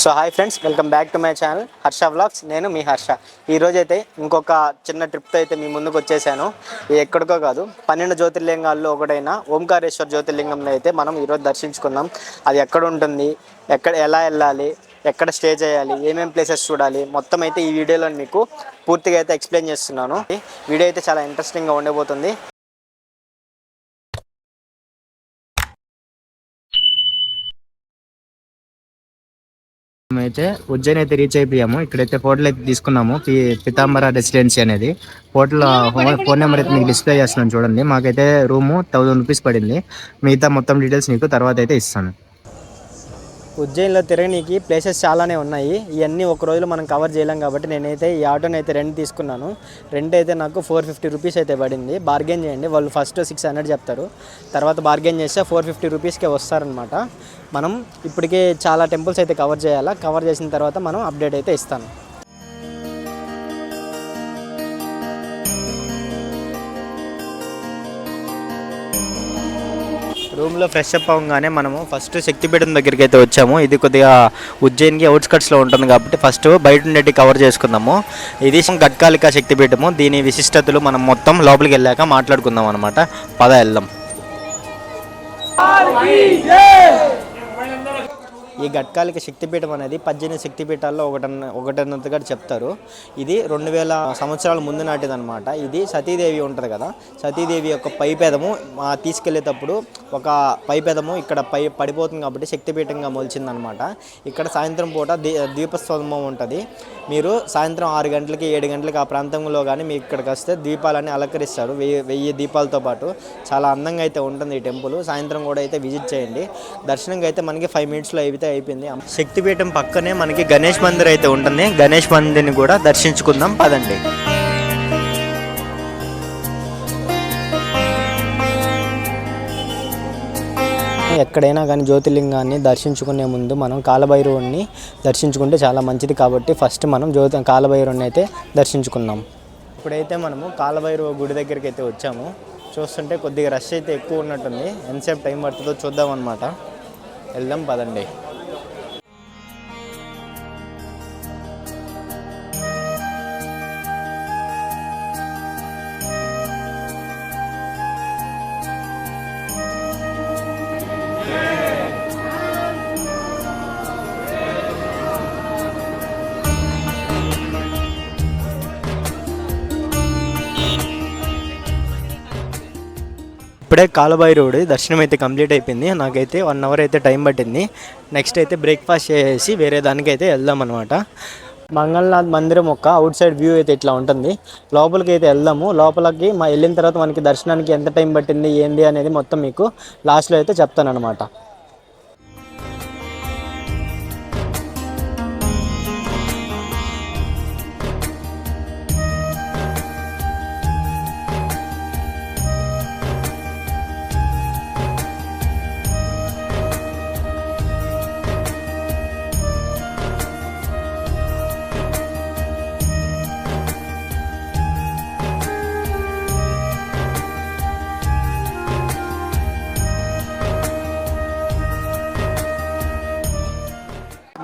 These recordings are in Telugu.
So hi friends, welcome back to my channel Harsha vlogs. నేను మీ హర్ష. ఈరోజు అయితే ఇంకొక చిన్న ట్రిప్తో అయితే మీ ముందుకు వచ్చేసాను. ఇది ఎక్కడికో కాదు, 12 జ్యోతిర్లింగాల్లో ఒకటైన ఓంకారేశ్వర జ్యోతిర్లింగంలో అయితే మనం ఈరోజు దర్శించుకుందాం. అది ఎక్కడ ఉంటుంది, ఎలా వెళ్ళాలి, ఎక్కడ స్టే చేయాలి, ఏమేమి ప్లేసెస్ చూడాలి, మొత్తం అయితే ఈ వీడియోలో మీకు పూర్తిగా అయితే ఎక్స్ప్లెయిన్ చేస్తున్నాను. వీడియో అయితే చాలా ఇంట్రెస్టింగ్గా ఉండబోతుంది. అయితే ఉజ్జయిని అయితే రీచ్ అయిపోయాము. ఇక్కడైతే హోటల్ అయితే తీసుకున్నాము, పితాంబర రెసిడెన్సీ అనేది హోటల్. ఫోన్ నెంబర్ అయితే మీకు డిస్ప్లే చేస్తున్నాను చూడండి. మాకైతే రూము 1000 రూపీస్ పడింది. మిగతా మొత్తం డీటెయిల్స్ మీకు తర్వాత అయితే ఇస్తాను. ఉజ్జయిన్లో తిరగనీకి ప్లేసెస్ చాలానే ఉన్నాయి. ఇవన్నీ ఒక రోజులో మనం కవర్ చేయలేం కాబట్టి నేనైతే ఈ ఆటోని అయితే రెంట్ తీసుకున్నాను. రెంట్ అయితే నాకు 450 రూపీస్ అయితే పడింది. బార్గెన్ చేయండి, వాళ్ళు ఫస్ట్ 600 చెప్తారు, తర్వాత బార్గెన్ చేస్తే 450 రూపీస్కే వస్తారనమాట. మనం ఇప్పటికే చాలా టెంపుల్స్ అయితే కవర్ చేయాలా. కవర్ చేసిన తర్వాత మనం అప్డేట్ అయితే ఇస్తాను. రూమ్లో ఫ్రెష్ అప్ అవ్వగానే మనము ఫస్ట్ శక్తిపీఠం దగ్గరికి అయితే వచ్చాము. ఇది కొద్దిగా ఉజ్జయిన్కి అవుట్స్కట్స్లో ఉంటుంది కాబట్టి ఫస్ట్ బయట ఉండేటి కవర్ చేసుకుందాము. ఇది గట్కాలిక శక్తిపీఠము. దీని విశిష్టతలు మనం మొత్తం లోపలికి వెళ్ళాక మాట్లాడుకుందాం అనమాట. పద వెళ్దాం. ఈ గట్కాలిక శక్తిపీఠం అనేది 18 శక్తిపీఠాల్లో ఒకటన్నట్టుగా చెప్తారు. ఇది 2000 సంవత్సరాల ముందు నాటిదనమాట. ఇది సతీదేవి ఉంటుంది కదా, సతీదేవి యొక్క పైపెదము తీసుకెళ్లేటప్పుడు ఒక పైపెదము ఇక్కడ పడిపోతుంది కాబట్టి శక్తిపీఠంగా మొలిచిందనమాట. ఇక్కడ సాయంత్రం పూట దీపస్తంభం ఉంటుంది. మీరు సాయంత్రం 6 గంటలకి 7 గంటలకి ఆ ప్రాంతంలో కానీ మీకు ఇక్కడికి వస్తే దీపాలన్నీ అలంకరిస్తారు. 1000 దీపాలతో పాటు చాలా అందంగా అయితే ఉంటుంది ఈ టెంపుల్. సాయంత్రం కూడా అయితే విజిట్ చేయండి. దర్శనంగా అయితే మనకి 5 మినిట్స్లో అయిపోయింది. శక్తిపీఠం పక్కనే మనకి గణేష్ మందిర్ అయితే ఉంటుంది. గణేష్ మందిర్ని కూడా దర్శించుకుందాం పదండి. ఎక్కడైనా కానీ జ్యోతిర్లింగాన్ని దర్శించుకునే ముందు మనం కాలభైరవుని దర్శించుకుంటే చాలా మంచిది కాబట్టి ఫస్ట్ మనం కాలభైరవుని అయితే దర్శించుకున్నాం. ఇప్పుడైతే మనము కాలభైరవ గుడి దగ్గరికి అయితే వచ్చాము. చూస్తుంటే కొద్దిగా రష్ అయితే ఎక్కువ ఉన్నట్టుంది. ఎంతసేపు టైం పడుతుందో చూద్దాం అన్నమాట. వెళ్దాం పదండి. ఇప్పుడే కాలభైరవుడి దర్శనం అయితే కంప్లీట్ అయిపోయింది. నాకైతే 1 అవర్ అయితే టైం పట్టింది. నెక్స్ట్ అయితే బ్రేక్ఫాస్ట్ చేసి వేరే దానికైతే వెళ్దాం అనమాట. మంగళనాథ్ మందిరం యొక్క అవుట్ సైడ్ వ్యూ అయితే ఇట్లా ఉంటుంది. లోపలికి అయితే వెళ్దాము. లోపలికి వెళ్ళిన తర్వాత మనకి దర్శనానికి ఎంత టైం పట్టింది ఏంటి అనేది మొత్తం మీకు లాస్ట్లో అయితే చెప్తాను అనమాట.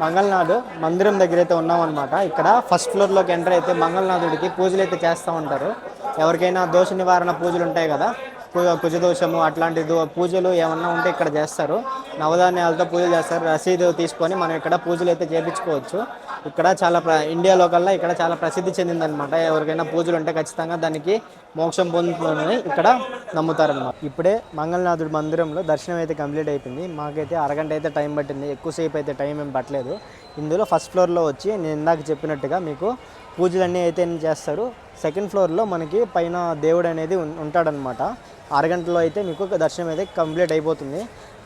మంగళనాథ్ మందిరం దగ్గర అయితే ఉన్నామన్నమాట. ఇక్కడ ఫస్ట్ ఫ్లోర్లోకి ఎంటర్ అయితే మంగళనాథుడికి పూజలు అయితే చేస్తూ ఉంటారు. ఎవరికైనా దోష నివారణ పూజలు ఉంటాయి కదా, కుజదోషము అట్లాంటి పూజలు ఏమన్నా ఉంటే ఇక్కడ చేస్తారు. నవధాన్యాలతో పూజలు చేస్తారు. రసీదు తీసుకొని మనం ఇక్కడ పూజలు అయితే చేయించుకోవచ్చు. ఇక్కడ చాలా ఇండియాలో కల్లా ఇక్కడ చాలా ప్రసిద్ధి చెందిందనమాట. ఎవరికైనా పూజలు ఉంటే ఖచ్చితంగా దానికి మోక్షం పొందుతుందని ఇక్కడ నమ్ముతారన్నమాట. ఇప్పుడే మంగళనాథుడి మందిరంలో దర్శనం అయితే కంప్లీట్ అయిపోయింది. మాకైతే అరగంట అయితే టైం పట్టింది. ఎక్కువసేపు అయితే టైం ఏం పట్టలేదు. ఇందులో ఫస్ట్ ఫ్లోర్లో వచ్చి నేను ఇందాక చెప్పినట్టుగా మీకు పూజలన్నీ అయితే చేస్తారు. సెకండ్ ఫ్లోర్లో మనకి పైన దేవుడు అనేది ఉంటాడనమాట. అరగంటలో అయితే మీకు దర్శనం అయితే కంప్లీట్ అయిపోతుంది.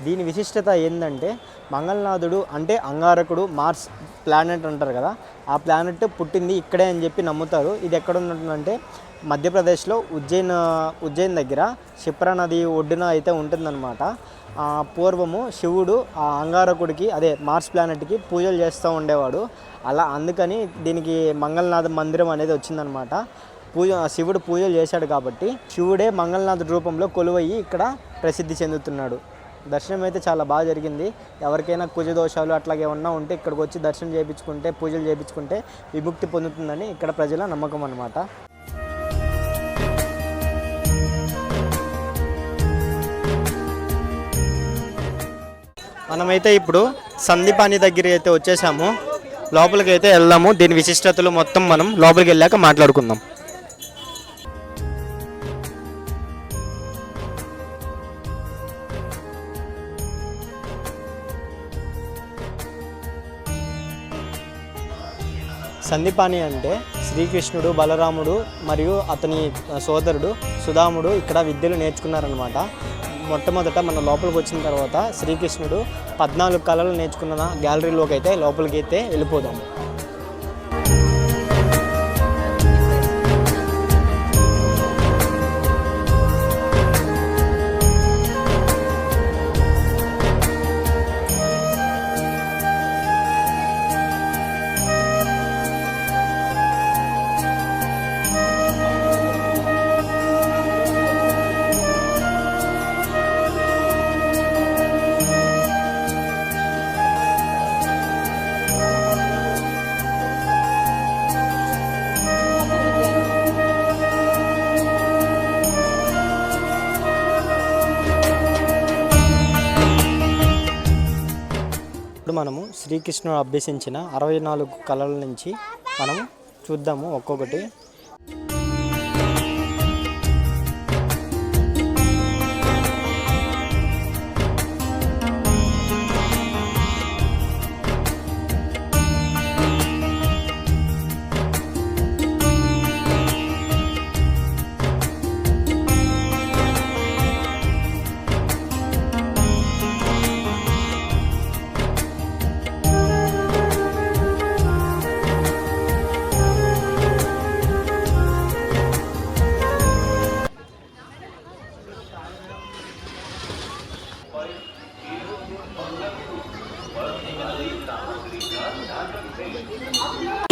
దీని విశిష్టత ఏంటంటే మంగళనాథుడు అంటే అంగారకుడు, మార్స్ ప్లానెట్ అంటారు కదా, ఆ ప్లానెట్ పుట్టింది ఇక్కడే అని చెప్పి నమ్ముతారు. ఇది ఎక్కడ ఉంటుందంటే మధ్యప్రదేశ్లో ఉజ్జయిన్ దగ్గర క్షిప్రా నది ఒడ్డున అయితే ఉంటుందన్నమాట. పూర్వము శివుడు ఆ అంగారకుడికి అదే మార్స్ ప్లానెట్కి పూజలు చేస్తూ ఉండేవాడు. అందుకని దీనికి మంగళనాథ మందిరం అనేది వచ్చిందనమాట. శివుడు పూజలు చేశాడు కాబట్టి శివుడే మంగళనాథుడి రూపంలో కొలువయ్యి ఇక్కడ ప్రసిద్ధి చెందుతున్నాడు. దర్శనం అయితే చాలా బాగా జరిగింది. ఎవరికైనా కుజ దోషాలు అట్లాగే ఉన్నా ఉంటే ఇక్కడికి వచ్చి దర్శనం చేయించుకుంటే, పూజలు చేయించుకుంటే విముక్తి పొందుతుందని ఇక్కడ ప్రజల నమ్మకం అన్నమాట. మనమైతే ఇప్పుడు సందీపాని దగ్గర అయితే వచ్చేసాము. లోపలికి అయితే వెళ్దాము. దీని విశిష్టతలు మొత్తం మనం లోపలికి వెళ్ళాక మాట్లాడుకుందాం. సందీపాని అంటే శ్రీకృష్ణుడు, బలరాముడు మరియు అతని సోదరుడు సుధాముడు ఇక్కడ విద్యలు నేర్చుకున్నారనమాట. మొట్టమొదట మన లోపలికి వచ్చిన తర్వాత శ్రీకృష్ణుడు 14 కళలు నేర్చుకున్న గ్యాలరీలోకి అయితే లోపలికి అయితే వెళ్ళిపోదాం. ఇప్పుడు మనము శ్రీకృష్ణుడు అభ్యసించిన 64 కళల నుంచి మనం చూద్దాము ఒక్కొక్కటి.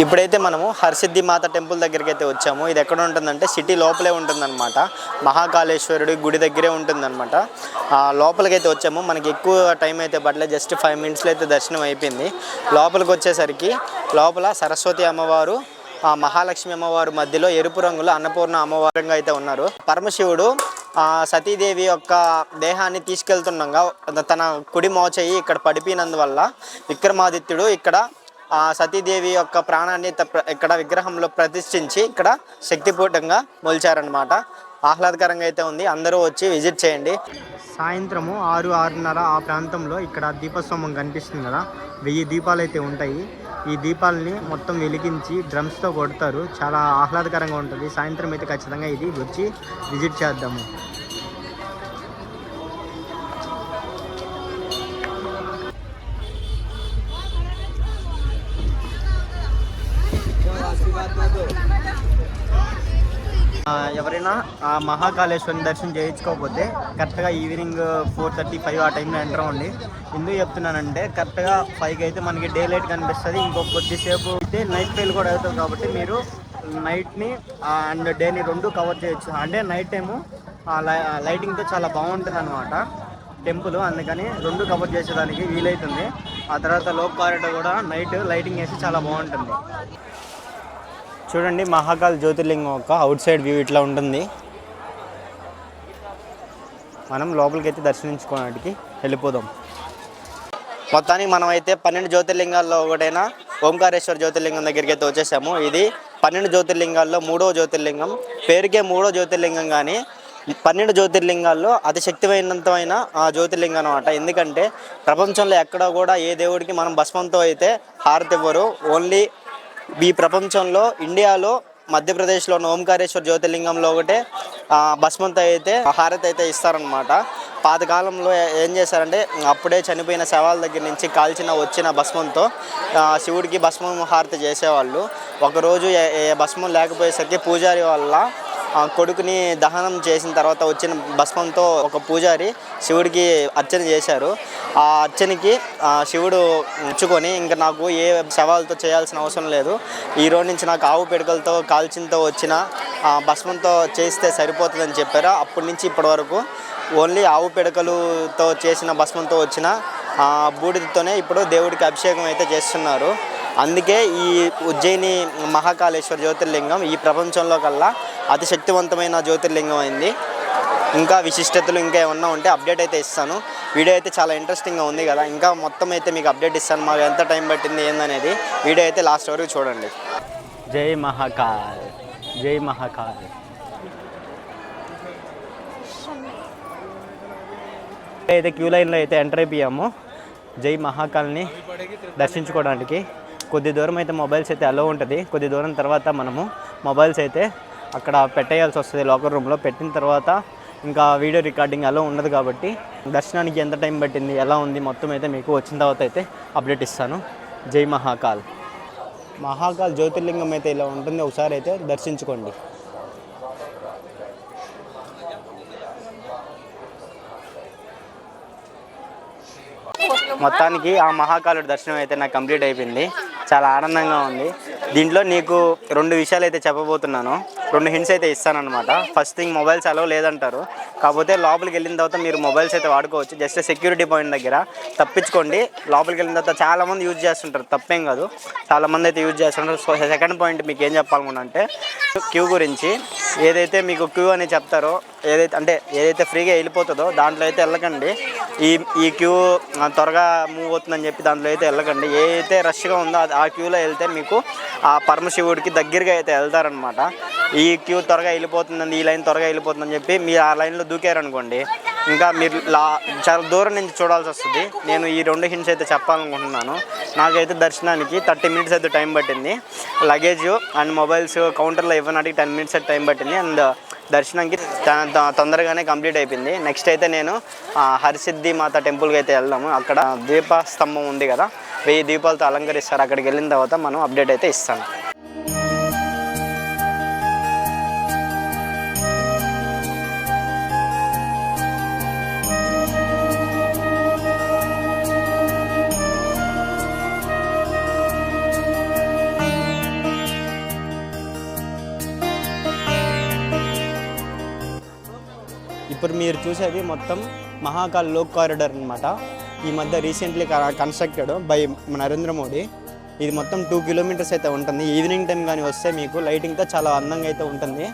ఇప్పుడైతే మనము హరసిద్ధి మాత టెంపుల్ దగ్గరికి అయితే వచ్చాము. ఇది ఎక్కడ ఉంటుందంటే సిటీ లోపలే ఉంటుందన్నమాట. మహాకాళేశ్వరుడి గుడి దగ్గరే ఉంటుందన్నమాట. లోపలికైతే వచ్చాము. మనకి ఎక్కువ టైం అయితే పడలేదు, జస్ట్ 5 మినిట్స్లో అయితే దర్శనం అయిపోయింది. లోపలికి వచ్చేసరికి లోపల సరస్వతి అమ్మవారు, మహాలక్ష్మి అమ్మవారు మధ్యలో ఎరుపు రంగులో అన్నపూర్ణ అమ్మవారంగా అయితే ఉన్నారు. పరమశివుడు సతీదేవి యొక్క దేహాన్ని తీసుకెళ్తుండగా తన కుడి మోచేయి ఇక్కడ పడిపోయినందువల్ల విక్రమాదిత్యుడు ఇక్కడ సతీదేవి యొక్క ప్రాణాన్ని ఇక్కడ విగ్రహంలో ప్రతిష్ఠించి ఇక్కడ శక్తిపూటంగా మొలిచారనమాట. ఆహ్లాదకరంగా అయితే ఉంది. అందరూ వచ్చి విజిట్ చేయండి. సాయంత్రము 6-6:30 ఆ ప్రాంతంలో ఇక్కడ దీపస్తంభం కనిపిస్తుంది కదా, 1000 దీపాలు అయితే ఉంటాయి. ఈ దీపాలని మొత్తం వెలిగించి డ్రమ్స్తో కొడతారు. చాలా ఆహ్లాదకరంగా ఉంటుంది. సాయంత్రం అయితే ఖచ్చితంగా ఇది వచ్చి విజిట్ చేద్దాము. ఎవరైనా మహాకాళేశ్వరిని దర్శనం చేయించుకోకపోతే కరెక్ట్గా ఈవినింగ్ 4:35 ఆ టైంలో ఎంటర్ అవ్వండి. ఎందుకు చెప్తున్నానంటే కరెక్ట్గా 5కి అయితే మనకి డే లైట్ కనిపిస్తుంది. ఇంకొక కొద్దిసేపు అయితే నైట్ ఫెయిల్ కూడా అవుతుంది. కాబట్టి మీరు నైట్ని అండ్ డేని 2 కవర్ చేయొచ్చు. అంటే నైట్ టైము లైటింగ్తో చాలా బాగుంటుంది అనమాట టెంపుల్. అందుకని 2 కవర్ చేసేదానికి వీలవుతుంది. ఆ తర్వాత లోక్ కారిడార్ కూడా నైట్ లైటింగ్ వేసి చాలా బాగుంటుంది. చూడండి, మహాకాళ జ్యోతిర్లింగం యొక్క అవుట్ సైడ్ వ్యూ ఇట్లా ఉంటుంది. మనం లోపలికి అయితే దర్శించుకోవడానికి వెళ్ళిపోదాం. మొత్తానికి మనం అయితే 12 జ్యోతిర్లింగాల్లో ఒకటైన ఓంకారేశ్వర జ్యోతిర్లింగం దగ్గరికి అయితే వచ్చేసాము. ఇది 12 జ్యోతిర్లింగాల్లో 3వ జ్యోతిర్లింగం. పేరుకే 3వ జ్యోతిర్లింగం, కానీ 12 జ్యోతిర్లింగాల్లో అతి శక్తివంతమైన జ్యోతిర్లింగం అనమాట. ఎందుకంటే ప్రపంచంలో ఎక్కడ కూడా ఏ దేవుడికి మనం భస్మంతో అయితే హారతి ఇవ్వరు. ఓన్లీ ఈ ప్రపంచంలో ఇండియాలో మధ్యప్రదేశ్లో ఉన్న ఓంకారేశ్వర జ్యోతిర్లింగంలో ఒకటే భస్మంతో అయితే హారతి అయితే ఇస్తారనమాట. పాతకాలంలో ఏం చేశారంటే అప్పుడే చనిపోయిన శవాల దగ్గర నుంచి వచ్చిన భస్మంతో శివుడికి భస్మం హారతి చేసేవాళ్ళు. ఒకరోజు భస్మం లేకపోయేసరికి పూజారి వల్ల కొడుకుని దహనం చేసిన తర్వాత వచ్చిన భస్మంతో ఒక పూజారి శివుడికి అర్చన చేశారు. ఆ అర్చనకి శివుడు మెచ్చుకొని ఇంకా నాకు ఏ శవాలతో చేయాల్సిన అవసరం లేదు, ఈ రోజు నుంచి నాకు ఆవు పిడకలతో కాల్చినతో వచ్చిన భస్మంతో చేస్తే సరిపోతుందని చెప్పారు. అప్పటి నుంచి ఇప్పటి వరకు ఓన్లీ ఆవు పిడకలుతో చేసిన భస్మంతో వచ్చిన బూడిదతోనే ఇప్పుడు దేవుడికి అభిషేకం అయితే చేస్తున్నారు. అందుకే ఈ ఉజ్జయిని మహాకాళేశ్వర జ్యోతిర్లింగం ఈ ప్రపంచంలో కల్లా అతి శక్తివంతమైన జ్యోతిర్లింగం అయింది. ఇంకా విశిష్టతలు ఇంకా ఏమన్నా ఉంటే అప్డేట్ అయితే ఇస్తాను. వీడియో అయితే చాలా ఇంట్రెస్టింగ్గా ఉంది కదా, ఇంకా మొత్తం అయితే మీకు అప్డేట్ ఇస్తాను. మాకు ఎంత టైం పట్టింది ఏందనేది వీడియో అయితే లాస్ట్ వరకు చూడండి. జై మహాకాల్, జై మహాకాల్. అయితే క్యూ లైన్లో అయితే ఎంటర్ అయిపోయాము జై మహాకాల్ని దర్శించుకోవడానికి. కొద్ది దూరం అయితే మొబైల్స్ అయితే అలో ఉంటుంది. కొద్ది దూరం తర్వాత మనము మొబైల్స్ అయితే అక్కడ పెట్టేయాల్సి వస్తుంది లాకర్ రూమ్లో. పెట్టిన తర్వాత ఇంకా వీడియో రికార్డింగ్ అలా ఉండదు కాబట్టి దర్శనానికి ఎంత టైం పట్టింది ఎలా ఉంది మొత్తం అయితే మీకు వచ్చిన తర్వాత అయితే అప్డేట్ ఇస్తాను. జై మహాకాల్. మహాకాల్ జ్యోతిర్లింగం అయితే ఇలా ఉంటుంది, ఒకసారి అయితే దర్శించుకోండి. మొత్తానికి ఆ మహాకాలుడి దర్శనం అయితే నాకు కంప్లీట్ అయిపోయింది. చాలా ఆనందంగా ఉంది. దీంట్లో నీకు 2 విషయాలు అయితే చెప్పబోతున్నాను. 2 హింట్స్ అయితే ఇస్తానన్నమాట. ఫస్ట్ థింగ్, మొబైల్స్ అలో లేదంటారు, కాకపోతే లోపలికి వెళ్ళిన తర్వాత మీరు మొబైల్స్ అయితే వాడుకోవచ్చు. జస్ట్ సెక్యూరిటీ పాయింట్ దగ్గర తప్పించుకోండి. లోపలికి వెళ్ళిన తర్వాత చాలామంది యూజ్ చేస్తుంటారు, తప్పేం కాదు, చాలామంది అయితే యూజ్ చేస్తుంటారు. సో సెకండ్ పాయింట్ మీకు ఏం చెప్పాలనుకున్నా అంటే క్యూ గురించి. ఏదైతే మీకు క్యూ అని చెప్తారో, ఏదైతే ఫ్రీగా వెళ్ళిపోతుందో దాంట్లో అయితే వెళ్ళకండి. ఈ క్యూ త్వరగా మూవ్ అవుతుందని చెప్పి దాంట్లో అయితే వెళ్ళకండి. ఏదైతే రష్గా ఉందో ఆ క్యూలో వెళ్తే మీకు ఆ పరమశివుడికి దగ్గరగా అయితే వెళ్తారనమాట. ఈ క్యూ త్వరగా వెళ్ళిపోతుందని, ఈ లైన్ త్వరగా వెళ్ళిపోతుందని చెప్పి మీరు ఆ లైన్లో దూకారనుకోండి, ఇంకా మీరు చాలా దూరం నుంచి చూడాల్సి వస్తుంది. నేను ఈ 2 హింట్స్ అయితే చెప్పాలనుకుంటున్నాను. నాకైతే దర్శనానికి 30 మినిట్స్ అయితే టైం పట్టింది. లగేజ్ అండ్ మొబైల్స్ కౌంటర్లో ఇవ్వడానికి 10 మినిట్స్ అయితే టైం పట్టింది. అండ్ దర్శనానికి తొందరగానే కంప్లీట్ అయిపోయింది. నెక్స్ట్ అయితే నేను హరిసిద్ధి మాత టెంపుల్కి అయితే వెళ్దాము. అక్కడ దీపస్తంభం ఉంది కదా, 1000 దీపాలతో అలంకరిస్తారు. అక్కడికి వెళ్ళిన తర్వాత మనం అప్డేట్ అయితే ఇస్తాను. ఇప్పుడు మీరు చూసేది మొత్తం మహాకాల్ లోక్ కారిడార్ అనమాట. ఈ మధ్య recently constructed by Narendra Modi. ఇది మొత్తం 2 కిలోమీటర్స్ అయితే ఉంటుంది. ఈవినింగ్ టైం కానీ వస్తే మీకు లైటింగ్తో చాలా అందంగా అయితే ఉంటుంది.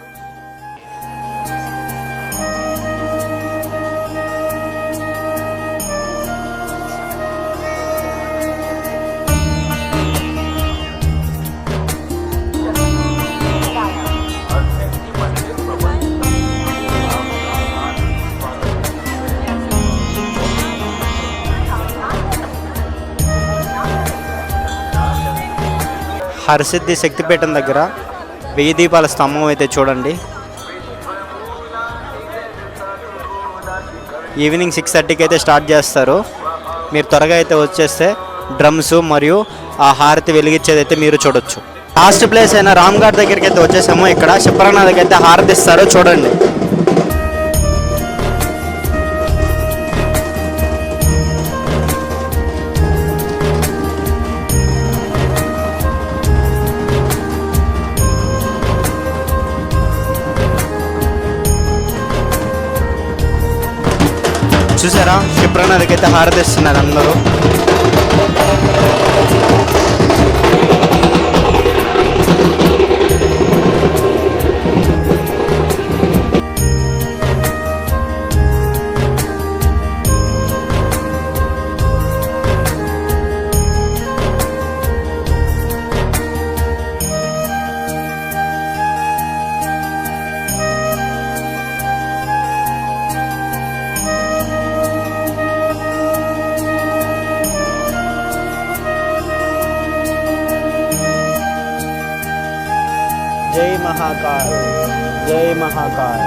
హరసిద్ధి శక్తిపీఠం దగ్గర 1000 దీపాల స్తంభం అయితే చూడండి. ఈవినింగ్ 6:30కి అయితే స్టార్ట్ చేస్తారు. మీరు త్వరగా అయితే వచ్చేస్తే డ్రమ్స్ మరియు ఆ హారతి వెలిగించేది అయితే మీరు చూడొచ్చు. లాస్ట్ ప్లేస్ అయిన రామ్ఘాట్ దగ్గరికి అయితే వచ్చేసాము. ఇక్కడ శిప్రానాథ్కి అయితే హారతి ఇస్తారో చూడండి. చూసారా, శిప్రానాథ్కి అయితే హారతి ఇస్తున్నారు అందరూ. జై మహాకాల్, జై మహాకాల్.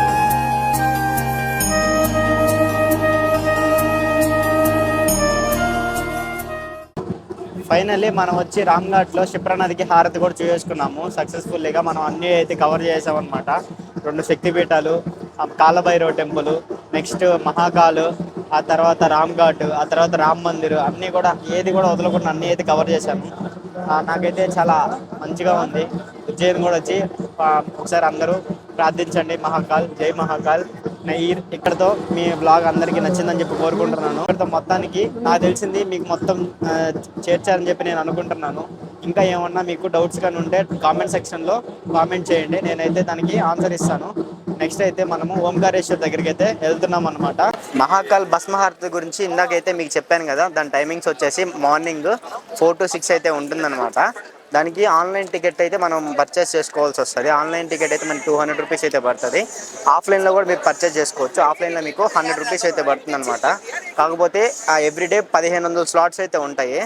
ఫైనల్లీ మనం వచ్చి రామ్ఘాట్లో శిప్రానాథ్కి హారతి కూడా చేసుకున్నాము సక్సెస్ఫుల్లీగా. మనం అన్నీ అయితే కవర్ చేసామన్నమాట. 2 శక్తిపీఠాలు, కాలభైరవ టెంపుల్, నెక్స్ట్ మహాకాల్, ఆ తర్వాత రామ్ఘాట్, ఆ తర్వాత రామ్ మందిర్, అన్నీ కూడా ఏది కూడా వదలకుండా అన్నీ అయితే కవర్ చేశాము. నాకైతే చాలా మంచిగా ఉంది. ఉజ్జయిని కూడా వచ్చి ఒకసారి అందరూ ప్రార్థించండి. మహాకాల్, జై మహాకాల్. ఇక్కడతో మీ బ్లాగ్ అందరికీ నచ్చిందని చెప్పి కోరుకుంటున్నాను. ఇక్కడతో మొత్తానికి నాకు తెలిసింది మీకు మొత్తం చేర్చారని చెప్పి నేను అనుకుంటున్నాను. ఇంకా ఏమన్నా మీకు డౌట్స్ కానీ ఉంటే కామెంట్ సెక్షన్లో కామెంట్ చేయండి, నేనైతే దానికి ఆన్సర్ ఇస్తాను. నెక్స్ట్ అయితే మనము ఓంకారేశ్వర్ దగ్గరికి అయితే వెళ్తున్నాం అనమాట. మహాకాల్ భస్మహారతి గురించి ఇందాకైతే మీకు చెప్పాను కదా, దాని టైమింగ్స్ వచ్చేసి మార్నింగ్ 4 to 6 అయితే ఉంటుందన్నమాట. దానికి ఆన్లైన్ టికెట్ అయితే మనం పర్చేస్ చేసుకోవాల్సి వస్తుంది. ఆన్లైన్ టికెట్ అయితే మనకి 200 రూపీస్ అయితే పడుతుంది. ఆఫ్లైన్లో కూడా మీరు పర్చేస్ చేసుకోవచ్చు. ఆఫ్లైన్లో మీకు 100 రూపీస్ అయితే పడుతుంది అనమాట. కాకపోతే ఎవ్రీడే 1500 స్లాట్స్ అయితే ఉంటాయి.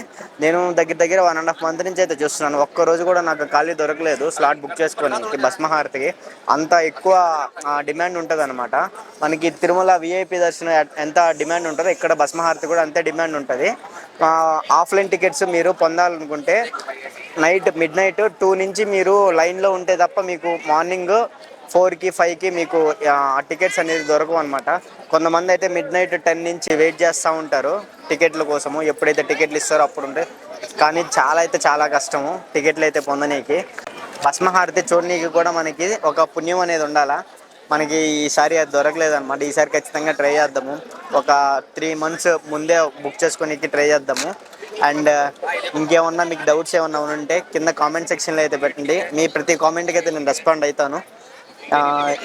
నేను దగ్గర 1.5 month నుంచి అయితే చూస్తున్నాను. ఒక్కరోజు కూడా నాకు ఖాళీ దొరకలేదు స్లాట్ బుక్ చేసుకోవడానికి. భస్మహారతికి అంత ఎక్కువ డిమాండ్ ఉంటుంది అనమాట. మనకి తిరుమల విఐపి దర్శనం ఎంత డిమాండ్ ఉంటుందో ఇక్కడ భస్మహారతి కూడా అంతే డిమాండ్ ఉంటుంది. ఆఫ్లైన్ టికెట్స్ మీరు పొందాలనుకుంటే మిడ్ నైట్ 2 నుంచి మీరు లైన్లో ఉంటే తప్ప మీకు మార్నింగ్ 4కి 5కి మీకు టికెట్స్ అనేది దొరకవు అనమాట. కొంతమంది అయితే మిడ్ నైట్ 10 నుంచి వెయిట్ చేస్తూ ఉంటారు టికెట్ల కోసము. ఎప్పుడైతే టికెట్లు ఇస్తారో అప్పుడు ఉంటే, కానీ చాలా కష్టము టికెట్లు అయితే పొందనీకి. భస్మహారతి చూడనీకి కూడా మనకి ఒక పుణ్యం అనేది ఉండాలా. మనకి ఈసారి అది దొరకలేదన్నమాట. ఈసారి ఖచ్చితంగా ట్రై చేద్దాము. ఒక 3 months ముందే బుక్ చేసుకోనికి ట్రై చేద్దాము. అండ్ ఇంకేమన్నా మీకు డౌట్స్ ఏమన్నా ఉంటే కింద కామెంట్ సెక్షన్లో అయితే పెట్టండి. మీ ప్రతి కామెంట్కి అయితే నేను రెస్పాండ్ అవుతాను.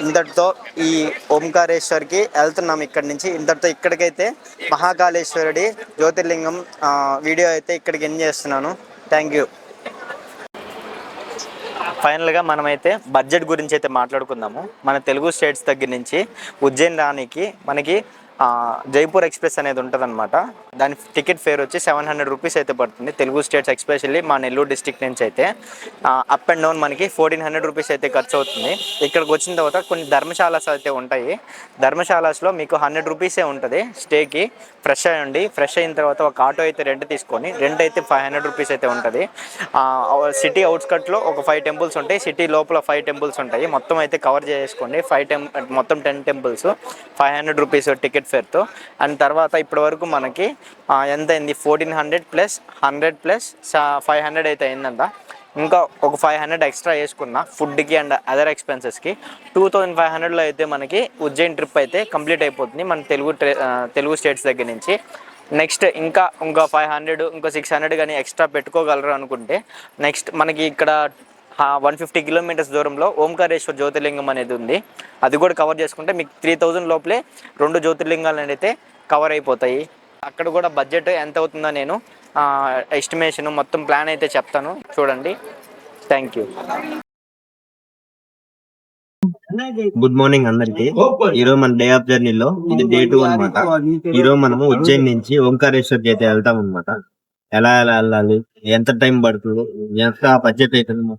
ఇంతటితో ఈ ఓంకారేశ్వర్కి వెళ్తున్నాం ఇక్కడి నుంచి. ఇంతటితో ఇక్కడికైతే మహాకాళేశ్వరుడి జ్యోతిర్లింగం వీడియో అయితే ఇక్కడికి ఎండ్ చేస్తున్నాను. Thank you. ఫైనల్గా మనమైతే బడ్జెట్ గురించి అయితే మాట్లాడుకుందాము. మన తెలుగు స్టేట్స్ దగ్గర నుంచి ఉజ్జయిన్ రానికి మనకి జైపూర్ ఎక్స్ప్రెస్ అనేది ఉంటుందన్నమాట. దాని టికెట్ ఫేర్ వచ్చి 700 రూపీస్ అయితే పడుతుంది. తెలుగు స్టేట్స్ ఎస్పెషల్లీ మా నెల్లూరు డిస్ట్రిక్ట్ నుంచి అయితే అప్ అండ్ డౌన్ మనకి 1400 రూపీస్ అయితే ఖర్చు అవుతుంది. ఇక్కడికి వచ్చిన తర్వాత కొన్ని ధర్మశాలాస్ అయితే ఉంటాయి. ధర్మశాలాస్లో మీకు 100 రూపీసే ఉంటుంది స్టేకి. ఫ్రెష్ అయిన తర్వాత ఒక ఆటో అయితే రెంట్ తీసుకొని, రెంట్ అయితే 500 రూపీస్ అయితే ఉంటుంది. సిటీ అవుట్స్కట్లో ఒక 5 టెంపుల్స్ ఉంటాయి. సిటీ లోపల 5 టెంపుల్స్ ఉంటాయి. మొత్తం అయితే కవర్ చేసుకోండి. మొత్తం 10 టెంపుల్స్ 500 రూపీస్ టికెట్ ఫేర్తో. అండ్ తర్వాత ఇప్పటి వరకు మనకి ఎంత అయింది, 1400 + 100 + 500 అయితే అయిందంట. ఇంకా ఒక 500 ఎక్స్ట్రా వేసుకున్న ఫుడ్కి అండ్ అదర్ ఎక్స్పెన్సెస్కి 2500లో అయితే మనకి ఉజ్జయిన్ ట్రిప్ అయితే కంప్లీట్ అయిపోతుంది మన తెలుగు స్టేట్స్ దగ్గర నుంచి. నెక్స్ట్ ఇంకా 500 ఇంకో 600 కానీ ఎక్స్ట్రా పెట్టుకోగలరు అనుకుంటే నెక్స్ట్ మనకి ఇక్కడ 150 కిలోమీటర్స్ దూరంలో ఓంకారేశ్వర్ జ్యోతిర్లింగం అనేది ఉంది. అది కూడా కవర్ చేసుకుంటే మీకు 3000 లోపలే 2 జ్యోతిర్లింగాలు అయితే కవర్ అయిపోతాయి. అక్కడ కూడా బడ్జెట్ ఎంత అవుతుందో నేను ఎస్టిమేషన్ మొత్తం ప్లాన్ అయితే చెప్తాను, చూడండి. Thank you. గుడ్ మార్నింగ్ అందరికి. ఈరోజు మన డే ఆఫ్ జర్నీలో ఇది డే 2 అనమాట. ఈరోజు మనము ఉజ్జయిన్ నుంచి ఓంకారేశ్వర్కి అయితే వెళ్తాం అనమాట. ఎలా వెళ్ళాలి, ఎంత టైం పడుతుంది, ఎంత బడ్జెట్ అవుతుంది.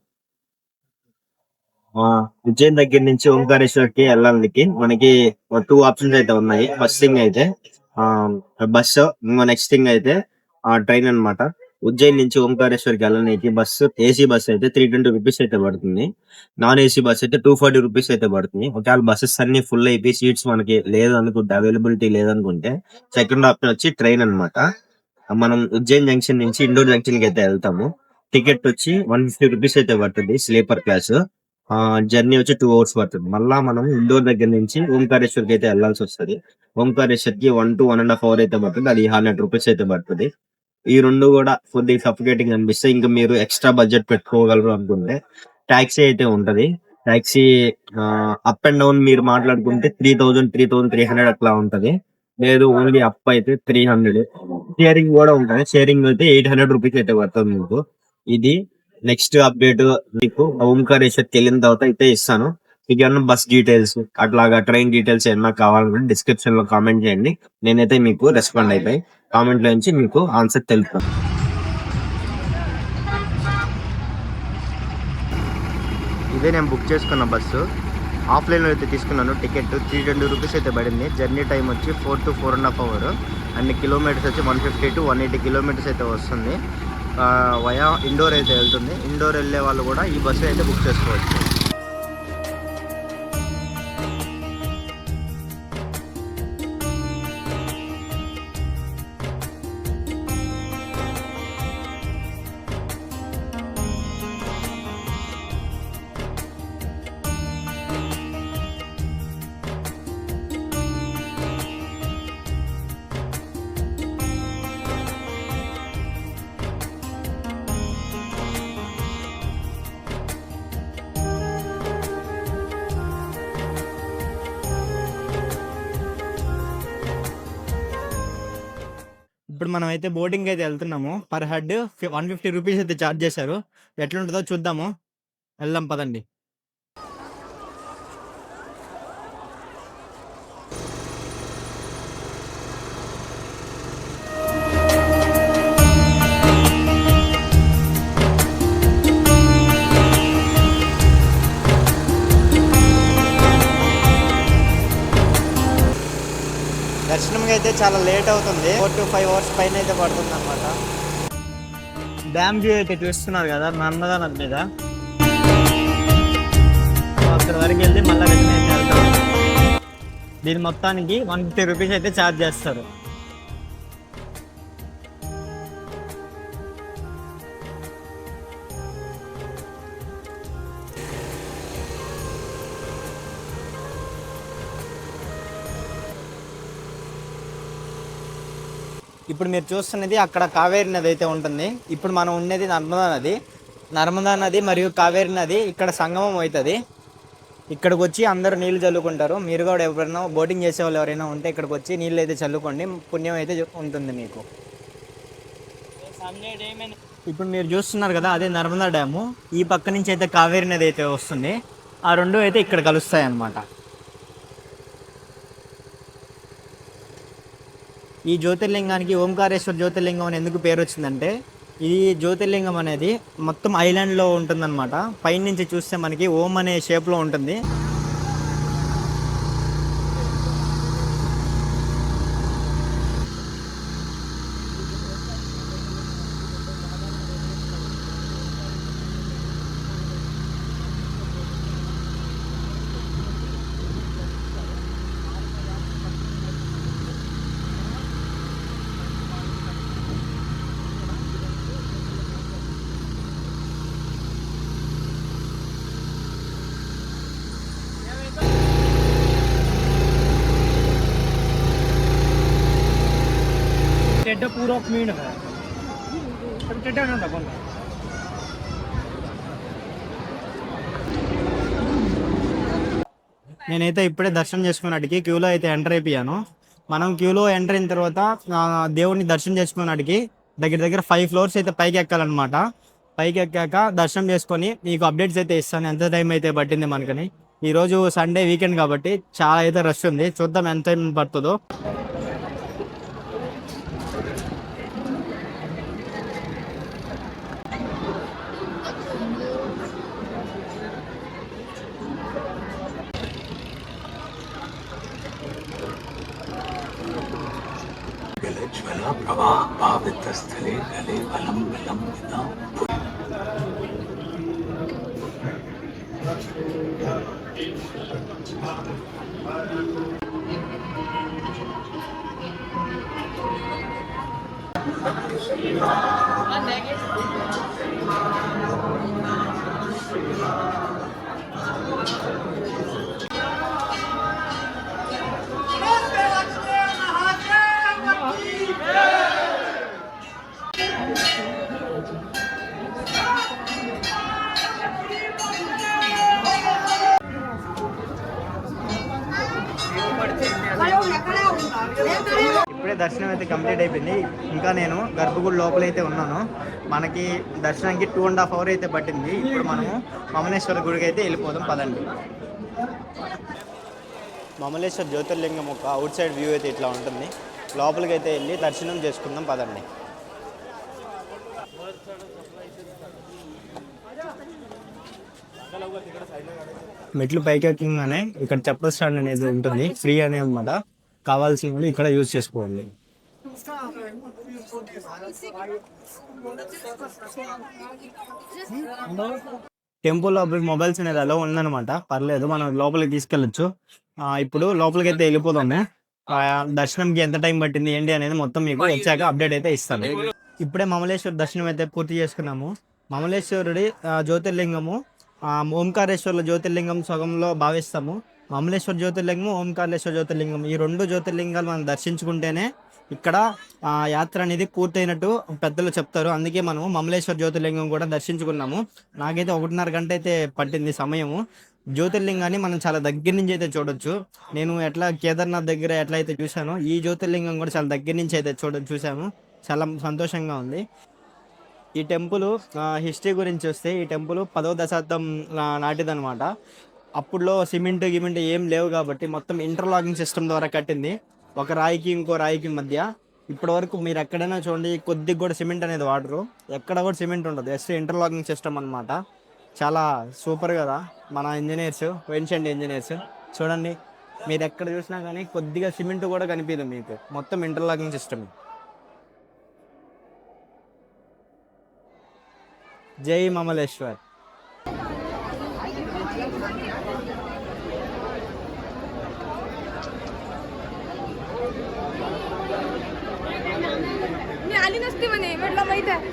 ఉజ్జయిన్ దగ్గర నుంచి ఓంకారేశ్వర్కి వెళ్ళడానికి మనకి 2 ఆప్షన్స్ అయితే ఉన్నాయి. ఫస్ట్ థింగ్ అయితే బస్సు, నెక్స్ట్ థింగ్ అయితే ట్రైన్ అనమాట. ఉజ్జయిన్ నుంచి ఓంకారేశ్వర్కి వెళ్ళడానికి బస్సు, ఏసీ బస్సు అయితే 320 రూపీస్ అయితే పడుతుంది. నాన్ ఏసీ బస్ అయితే 240 రూపీస్ అయితే పడుతుంది. ఒకవేళ బస్సెస్ అన్ని ఫుల్ అయిపోయి సీట్స్ మనకి లేదు అనుకుంటే, అవైలబిలిటీ లేదనుకుంటే సెకండ్ ఆప్షన్ వచ్చి ట్రైన్ అనమాట. మనం ఉజ్జయిన్ జంక్షన్ నుంచి ఇండోర్ జంక్షన్ కి అయితే వెళ్తాము. టికెట్ వచ్చి 150 రూపీస్ అయితే పడుతుంది స్లీపర్ క్లాస్. జర్నీ వచ్చి 2 hours పడుతుంది. మళ్ళా మనం ఇండోర్ దగ్గర నుంచి ఓంకారేశ్వర్కి అయితే వెళ్లాల్సి వస్తుంది. ఓంకారేశ్వర్కి 1 to 1.5 hours అయితే పడుతుంది. అది 100 రూపీస్ అయితే పడుతుంది. ఈ రెండు కూడా కొద్దిగా సఫికేటింగ్ అనిపిస్తే ఇంకా మీరు ఎక్స్ట్రా బడ్జెట్ పెట్టుకోగలరు అనుకుంటే టాక్సీ అయితే ఉంటది. టాక్సీ అప్ అండ్ డౌన్ మీరు మాట్లాడుకుంటే 3,300 అట్లా ఉంటది. లేదు ఓన్లీ అప్ అయితే 300. షేరింగ్ కూడా ఉంటుంది. షేరింగ్ అయితే 800 రూపీస్ అయితే పడుతుంది మీకు. ఇది నెక్స్ట్ అప్డేట్ మీకు ఓంకారేశ్వర్కి వెళ్ళిన తర్వాత అయితే ఇస్తాను. మీకు ఏమన్నా బస్ డీటెయిల్స్ అట్లాగా ట్రైన్ డీటెయిల్స్ ఏమన్నా కావాలంటే డిస్క్రిప్షన్ లో కామెంట్ చేయండి. నేనైతే మీకు రెస్పాండ్ అయిపోయి కామెంట్ లో నుంచి మీకు ఆన్సర్ తెలుపుతాను. ఇదే నేను బుక్ చేసుకున్న బస్సు. ఆఫ్లైన్లో అయితే తీసుకున్నాను. టికెట్ 320 రూపీస్ అయితే పడింది. జర్నీ టైం వచ్చి 4 to 4.5 hours. అన్ని కిలోమీటర్స్ వచ్చి 150 to 180 కిలోమీటర్స్ అయితే వస్తుంది. వయా ఇండోర్ అయితే వెళ్తుంది. ఇండోర్ వెళ్ళే వాళ్ళు కూడా ఈ బస్సు అయితే బుక్ చేసుకోవచ్చు. ఇప్పుడు మనం అయితే బోటింగ్ అయితే వెళ్తున్నాము. పర్ హెడ్ 150 రూపీస్ అయితే ఛార్జ్ చేశారు. ఎట్లుంటుందో చూద్దాము. వెళ్దాం పదండి. దర్శనంకి అయితే చాలా లేట్ అవుతుంది. 4 to 5 అవర్స్ పైన అయితే పడుతుంది అనమాట. డ్యామ్ వ్యూ అయితే చూస్తున్నారు కదా నర్మదా నది మీద. అక్కడ వరకు వెళ్ళి మళ్ళీ రిటర్న్ అయితే వెళ్తాం. దీని మొత్తానికి 150 రూపీస్ అయితే ఛార్జ్ చేస్తారు. ఇప్పుడు మీరు చూస్తున్నది అక్కడ కావేరి నది అయితే ఉంటుంది. ఇప్పుడు మనం ఉండేది నర్మదా నది. నర్మదా నది మరియు కావేరి నది ఇక్కడ సంగమం అవుతుంది. ఇక్కడికి వచ్చి అందరూ నీళ్లు చల్లుకుంటారు. మీరు కూడా ఎవరైనా బోటింగ్ చేసే వాళ్ళు ఎవరైనా ఉంటే ఇక్కడికి వచ్చి నీళ్ళు అయితే చల్లుకోండి. పుణ్యం అయితే ఉంటుంది మీకు. ఇప్పుడు మీరు చూస్తున్నారు కదా అదే నర్మదా డ్యాము. ఈ పక్క నుంచి అయితే కావేరి నది అయితే వస్తుంది. ఆ రెండు అయితే ఇక్కడ కలుస్తాయి అన్నమాట. ఈ జ్యోతిర్లింగానికి ఓంకారేశ్వర జ్యోతిర్లింగం అని ఎందుకు పేరు వచ్చిందంటే ఈ జ్యోతిర్లింగం అనేది మొత్తం ఐలాండ్లో ఉంటుందన్నమాట. పైనుంచి చూస్తే మనకి ఓం అనే షేప్లో ఉంటుంది. पूरा क्लीन है నేనైతే ఇప్పుడే దర్శనం చేసుకున్నట్టుకి క్యూలో అయితే ఎంటర్ అయిపోయాను. మనం క్యూలో ఎంటర్ అయిన తర్వాత దేవుడిని దర్శనం చేసుకున్నట్టుకి దగ్గర దగ్గర 5 ఫ్లోర్స్ అయితే పైకి ఎక్కాలన్నమాట. పైకి ఎక్కాక దర్శనం చేసుకొని మీకు అప్డేట్స్ అయితే ఇస్తాను ఎంత టైం అయితే పట్టింది మనకని. ఈరోజు సండే వీకెండ్ కాబట్టి చాలా అయితే రష్ ఉంది. చూద్దాం ఎంత టైం పడుతుందో. ज्वला प्रवाह पावित स्थले गले बलम बलम विना ఇప్పుడే దర్శనం అయితే కంప్లీట్ అయిపోయింది. ఇంకా నేను గర్భగుడి లోపలైతే ఉన్నాను. మనకి దర్శనానికి 2.5 hours అయితే పట్టింది. ఇప్పుడు మనము మమలేశ్వర గుడికి అయితే వెళ్ళిపోదాం పదండి. మమలేశ్వర జ్యోతిర్లింగం ఒక అవుట్ సైడ్ వ్యూ అయితే ఇట్లా ఉంటుంది. లోపలికి అయితే వెళ్ళి దర్శనం చేసుకుందాం పదండి. మెట్లు పైకి ఎక్కగానే ఇక్కడ చెప్పల్ స్టాండ్ అనేది ఉంటుంది. ఫ్రీ అనే అన్నమాట. కావాల్సిన వాళ్ళు ఇక్కడ యూజ్ చేసుకోవాలి. టెంపుల్ లోపలికి మొబైల్స్ అనేది అలా ఉందన్నమాట. పర్లేదు, మనం లోపలికి తీసుకెళ్ళచ్చు. ఇప్పుడు లోపలికి అయితే వెళ్ళిపోతాము. దర్శనంకి ఎంత టైం పట్టింది ఏంటి అనేది మొత్తం మీకు వచ్చాక అప్డేట్ అయితే ఇస్తాను. ఇప్పుడే మమలేశ్వర దర్శనం అయితే పూర్తి చేసుకున్నాము. మమలేశ్వరుడి జ్యోతిర్లింగము ఓంకారేశ్వర్ల జ్యోతిర్లింగం సగంలో భావిస్తాము. మమలేశ్వర జ్యోతిర్లింగం, ఓంకారేశ్వర జ్యోతిర్లింగం ఈ రెండు జ్యోతిర్లింగాలు మనం దర్శించుకుంటేనే ఇక్కడ యాత్ర అనేది పూర్తయినట్టు పెద్దలు చెప్తారు. అందుకే మనము మమలేశ్వర జ్యోతిర్లింగం కూడా దర్శించుకున్నాము. నాకైతే 1.5 గంట అయితే పట్టింది సమయము. జ్యోతిర్లింగాన్ని మనం చాలా దగ్గర నుంచి అయితే చూడొచ్చు. నేను ఎట్లా కేదార్నాథ్ దగ్గర ఎట్లా అయితే చూసానో ఈ జ్యోతిర్లింగం కూడా చాలా దగ్గర నుంచి అయితే చూసాము. చాలా సంతోషంగా ఉంది. ఈ టెంపుల్ హిస్టరీ గురించి వస్తే ఈ టెంపుల్ 10వ శతాబ్దం నాటిదనమాట. అప్పుడులో సిమెంట్ గిమెంట్ ఏం లేవు కాబట్టి మొత్తం ఇంటర్లాకింగ్ సిస్టమ్ ద్వారా కట్టింది, ఒక రాయికి ఇంకో రాయికి మధ్య. ఇప్పటి వరకు మీరు ఎక్కడైనా చూడండి కొద్దిగా కూడా సిమెంట్ అనేది వాడరు, ఎక్కడ కూడా సిమెంట్ ఉండదు, జస్ట్ ఇంటర్లాకింగ్ సిస్టమ్ అనమాట. చాలా సూపర్ కదా మన ఇంజనీర్స్, ఏన్షియంట్ ఇంజనీర్స్. చూడండి మీరు ఎక్కడ చూసినా కానీ కొద్దిగా సిమెంట్ కూడా కనిపించదు మీకు, మొత్తం ఇంటర్లాకింగ్ సిస్టమ్. జై మమలేశ్వర్. मी आली नसती म्हणे, म्हटलं माहित आहे.